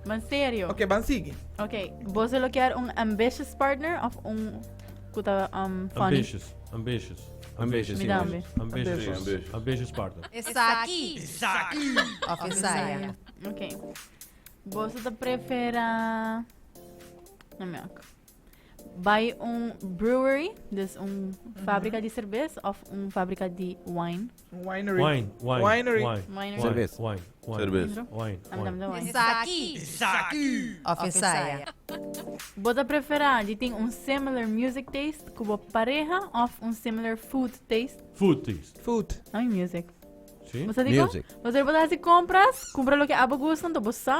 mas sério. Ok, van sige. Ok, você lo quer ambitious partner of kuta funny? Ambitious. Me dá-me. Ambitious partner. Esaki of Esaya. Ok. Você tá prefere... Não me aco. Vai brewery, dus fábrica de cerveja ou fábrica de wine? Winery. Winery. Cerveja. Esaki of Esaya. Você prefere de ter similar music taste como pareja ou similar food taste? Food. Não music. Sim. Você digo? Music. Você pode fazer compras, comprar o que aba gusta, então você...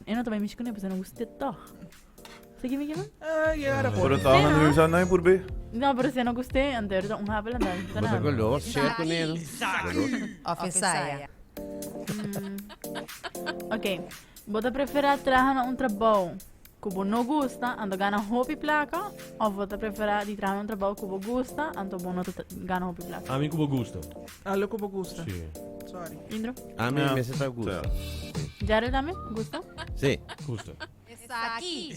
Eu não também me escolhi, você não gosta de todo. Você que me quer? Yara po. Por een taal nu zijn naar voor B. Não, pero se não gostei, então eu não habe andar. Bota goloso, share com ele. Of Esaya. Ok. Você prefere trabalhar trabalho que você não gosta, então ganha hobby placa, ou você prefere de trabalhar trabalho que você gosta, então você não ganha hobby placa? A mim como gosta. Lo que me gusta. Sim. Sorry. Indro? A mim me está gosta. Gerald também? Gosta? Sim. Gosta. Esaki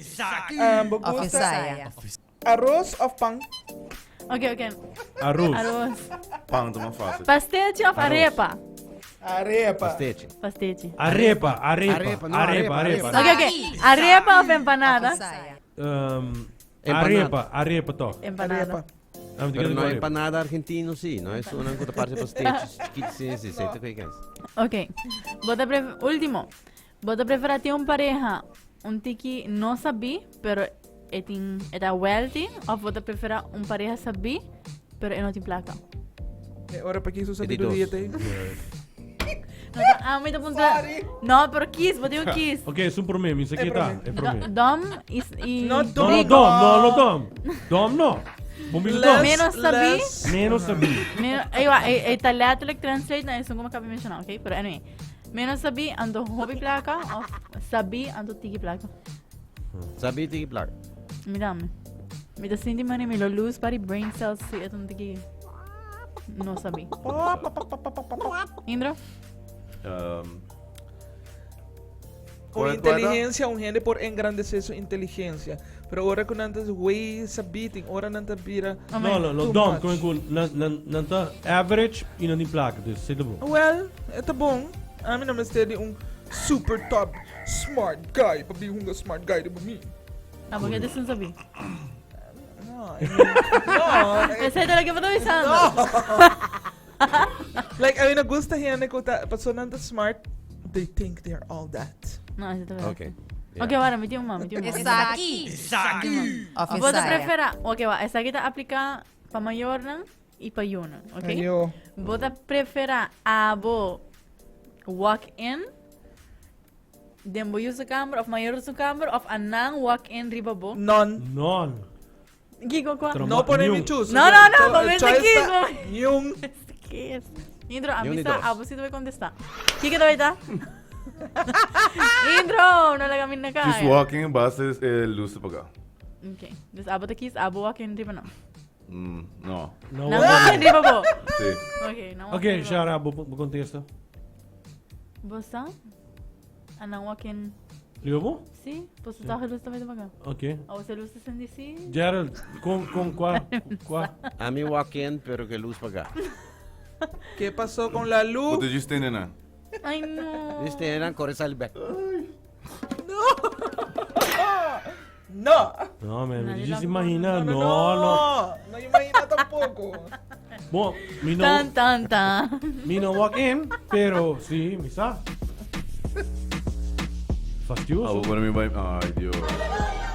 Me of gusta Esaya. arroz of pang. Ok. Arroz. Pang, dat is fácil. Pastete ou arepa? Arepa. Pastete. Arepa. Ok. Arepa ou empanada? Arepa toch. Empanada. Pero no hay empanada argentino, sí. No es una cosa parte pastetes. Sí. Ok. Último. Você prefere ter pareja tiki não sabe, pero é wealthy, ou você prefere pareja sabe, pero não tem placa? Ora pa kiso sa sabiduría tayo. May punta. No, pero kiss, você tem kiss. Ok, isso por mim, isso aqui tá. É por mim. Dom is No, Dom. Dom não. Bumili dom. Menos sabi. Less. Italiano translate na isso como acabei de mencionar, ok? Pero anyway. Menos sabi ando hobby placa ou sabi ando tiki placa? Sabi tiki placa. Me dá-me. Me dá senti mani me lo lose para brain cells se é tiki. Não sabi. Indro? Con inteligencia, gente por engrandecer su inteligencia. Pero ahora con antes way sabiting, ahora nanta bira. No, dom, como nanta average e não tem placa, dus zit er bom. Well, ito bom. Amin naman steady super top smart guy. Pabihong ka smart guy, di ba mi? Porque eles não sabi. No, I mean, Essa é talaga pa tayo like, I mean, nagustuhan ko paso nanta smart, they think they're all that. Não, essa talaga. Ok. Ok, agora, meti uma. Esaki of Você Esaya. prefere, ok, essa aqui tá aplica para maior e para yuna, ok? Ayo. Você prefere abo walk-in, dembo use câmera, of maior sa câmera, of anang walk-in ribabo? Non. Gigo ko. No po namin choose. No, momento kiss. Yung Kiss. Indro, a Yung mí ni está, dos. abo si tu vai contestar. Kika daw ita? Intro, nalagamin na ka. Just walking in base luz para cá. Okay. Dus abo ta kiss, abo walk-in ribabo. No. No. Nang walk-in ribabo. Sí. Okay, nang Ok, walk-in Shyara, vou contexto. Bosa? Anang walk-in. Ribabo? Si? Posso estar luz também devagar. Ok. Ou se luz está si? Gerald, com qual? A mí walk-in, pero que luz para acá. ¿Qué pasó con la Wat luz? is je stenen na? Ay, no. Viste, eran corres al back. No. No, man, Nadie just la imagina. No. No. No imagina tampoco. Bom, Tan. me não walk in, pero sí, me sa. Fastidioso. Ah, para mim vai. Ai, Deus.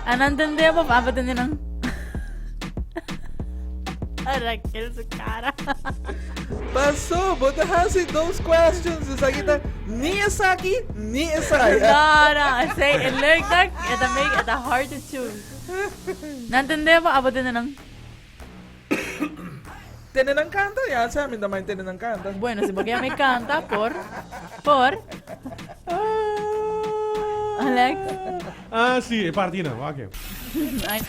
Anong tanda mo? Papatanda ng... Raquel sa cara. Pasó, but has it those questions. Esaki ta ni Esaki, ni Esaya. No. Say, it like that. It's hard to choose. Nantanda mo? Papatanda ng... Tienen ang kanta, ya sa amin naman tienen ang kanta. Bueno, si porque me canta por... Alex. Ah, sí, partina, ok. Ay.